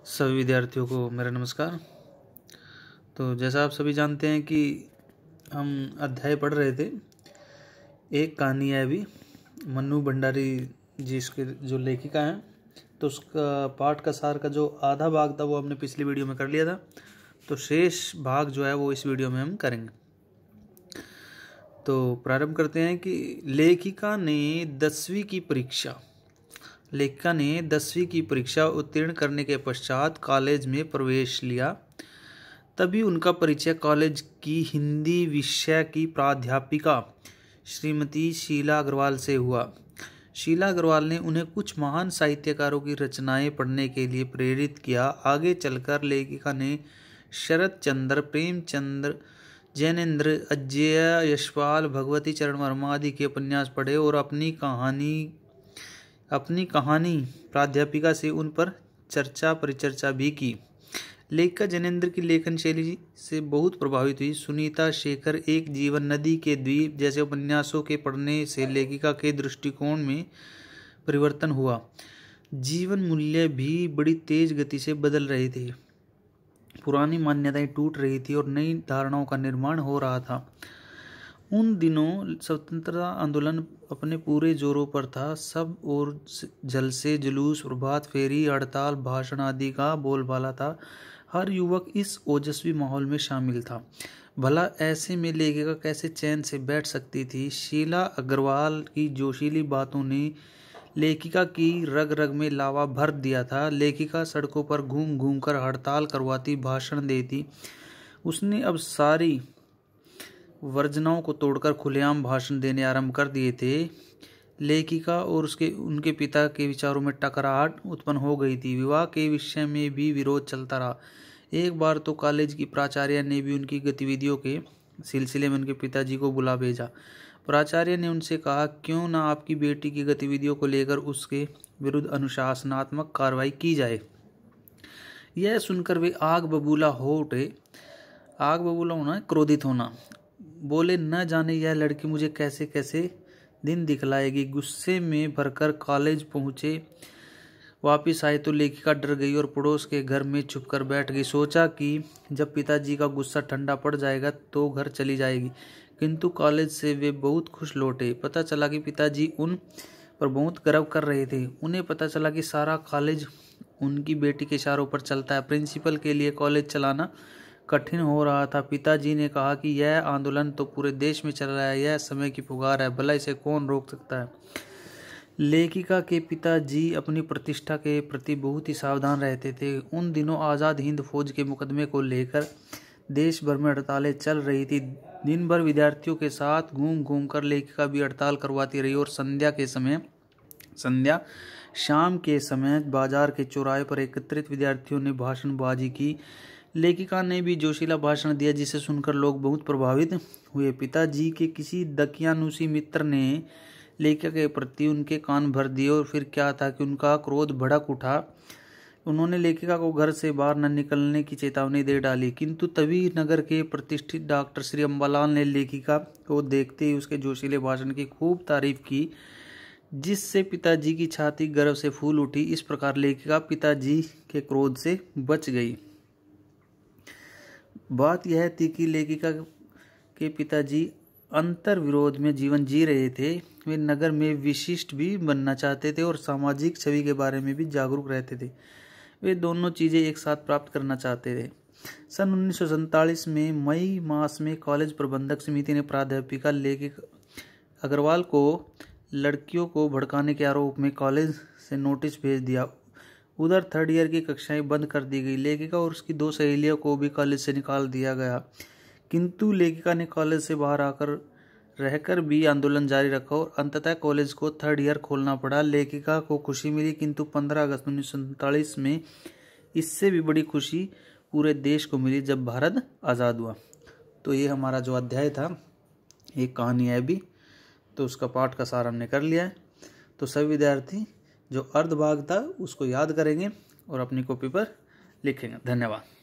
सभी विद्यार्थियों को मेरा नमस्कार। तो जैसा आप सभी जानते हैं कि हम अध्याय पढ़ रहे थे, एक कहानी है अभी मन्नू भंडारी जी इसके जो लेखिका हैं। तो उसका पाठ का सार का जो आधा भाग था वो हमने पिछली वीडियो में कर लिया था, तो शेष भाग जो है वो इस वीडियो में हम करेंगे। तो प्रारंभ करते हैं कि लेखिका ने 10वीं की परीक्षा उत्तीर्ण करने के पश्चात कॉलेज में प्रवेश लिया। तभी उनका परिचय कॉलेज की हिंदी विषय की प्राध्यापिका श्रीमती शीला अग्रवाल से हुआ। शीला अग्रवाल ने उन्हें कुछ महान साहित्यकारों की रचनाएं पढ़ने के लिए प्रेरित किया। आगे चलकर लेखिका ने शरत चंद्र, प्रेमचंद्र, जैनेन्द्र, अज्जेय, यशपाल, भगवती चरण वर्मा आदि के उपन्यास पढ़े और अपनी कहानी प्राध्यापिका से उन पर परिचर्चा भी की। लेखिका जैनेन्द्र की लेखन शैली से बहुत प्रभावित हुई। सुनीता शेखर, एक जीवन, नदी के द्वीप जैसे उपन्यासों के पढ़ने से लेखिका के दृष्टिकोण में परिवर्तन हुआ। जीवन मूल्य भी बड़ी तेज गति से बदल रहे थे। पुरानी मान्यताएं टूट रही थी और नई धारणाओं का निर्माण हो रहा था। उन दिनों स्वतंत्रता आंदोलन अपने पूरे जोरों पर था। सब और जलसे, जुलूस, प्रभात फेरी, हड़ताल, भाषण आदि का बोलबाला था। हर युवक इस ओजस्वी माहौल में शामिल था। भला ऐसे में लेखिका कैसे चैन से बैठ सकती थी? शीला अग्रवाल की जोशीली बातों ने लेखिका की रग रग में लावा भर दिया था। लेखिका सड़कों पर घूम घूम कर हड़ताल करवाती, भाषण देती। उसने अब सारी वर्जनाओं को तोड़कर खुलेआम भाषण देने आरंभ कर दिए थे। लेखिका और उनके पिता के विचारों में टकराहट उत्पन्न हो गई थी। विवाह के विषय में भी विरोध चलता रहा। एक बार तो कॉलेज की प्राचार्य ने भी उनकी गतिविधियों के सिलसिले में उनके पिताजी को बुला भेजा। प्राचार्य ने उनसे कहा, क्यों ना आपकी बेटी की गतिविधियों को लेकर उसके विरुद्ध अनुशासनात्मक कार्रवाई की जाए। यह सुनकर वे आग बबूला होना, क्रोधित होना। बोले, न जाने यह लड़की मुझे कैसे कैसे दिन दिखलाएगी। गुस्से में भरकर कॉलेज पहुंचे। वापिस आए तो लेखिका डर गई और पड़ोस के घर में छुपकर बैठ गई। सोचा कि जब पिताजी का गुस्सा ठंडा पड़ जाएगा तो घर चली जाएगी। किंतु कॉलेज से वे बहुत खुश लौटे। पता चला कि पिताजी उन पर बहुत गर्व कर रहे थे। उन्हें पता चला कि सारा कॉलेज उनकी बेटी के इशारों पर चलता है। प्रिंसिपल के लिए कॉलेज चलाना कठिन हो रहा था। पिताजी ने कहा कि यह आंदोलन तो पूरे देश में चल रहा है, यह समय की पुकार है, भला इसे कौन रोक सकता है। लेखिका के पिताजी अपनी प्रतिष्ठा के प्रति बहुत ही सावधान रहते थे। उन दिनों आज़ाद हिंद फौज के मुकदमे को लेकर देश भर में हड़तालें चल रही थी। दिन भर विद्यार्थियों के साथ घूम घूम कर लेखिका भी हड़ताल करवाती रही और शाम के समय बाजार के चौराहे पर एकत्रित विद्यार्थियों ने भाषणबाजी की। लेखिका ने भी जोशीला भाषण दिया, जिसे सुनकर लोग बहुत प्रभावित हुए। पिताजी के किसी दकियानुसी मित्र ने लेखिका के प्रति उनके कान भर दिए और फिर क्या था कि उनका क्रोध भड़क उठा। उन्होंने लेखिका को घर से बाहर न निकलने की चेतावनी दे डाली। किंतु तभी नगर के प्रतिष्ठित डॉक्टर श्री अम्बालाल ने लेखिका को देखते ही उसके जोशीले भाषण की खूब तारीफ की, जिससे पिताजी की छाती गर्व से फूल उठी। इस प्रकार लेखिका पिताजी के क्रोध से बच गई। बात यह थी कि लेखिका के पिताजी अंतर विरोध में जीवन जी रहे थे। वे नगर में विशिष्ट भी बनना चाहते थे और सामाजिक छवि के बारे में भी जागरूक रहते थे। वे दोनों चीजें एक साथ प्राप्त करना चाहते थे। सन 1947 में मई मास में कॉलेज प्रबंधक समिति ने प्राध्यापिका लेखिका अग्रवाल को लड़कियों को भड़काने के आरोप में कॉलेज से नोटिस भेज दिया। उधर थर्ड ईयर की कक्षाएं बंद कर दी गई। लेखिका और उसकी 2 सहेलियों को भी कॉलेज से निकाल दिया गया। किंतु लेखिका ने कॉलेज से बाहर आकर रहकर भी आंदोलन जारी रखा और अंततः कॉलेज को थर्ड ईयर खोलना पड़ा। लेखिका को खुशी मिली, किंतु 15 अगस्त 1947 में इससे भी बड़ी खुशी पूरे देश को मिली जब भारत आज़ाद हुआ। तो ये हमारा जो अध्याय था, एक कहानी है अभी, तो उसका पाठ का सार हमने कर लिया है। तो सभी विद्यार्थी जो अर्ध भाग था उसको याद करेंगे और अपनी कॉपी पर लिखेंगे। धन्यवाद।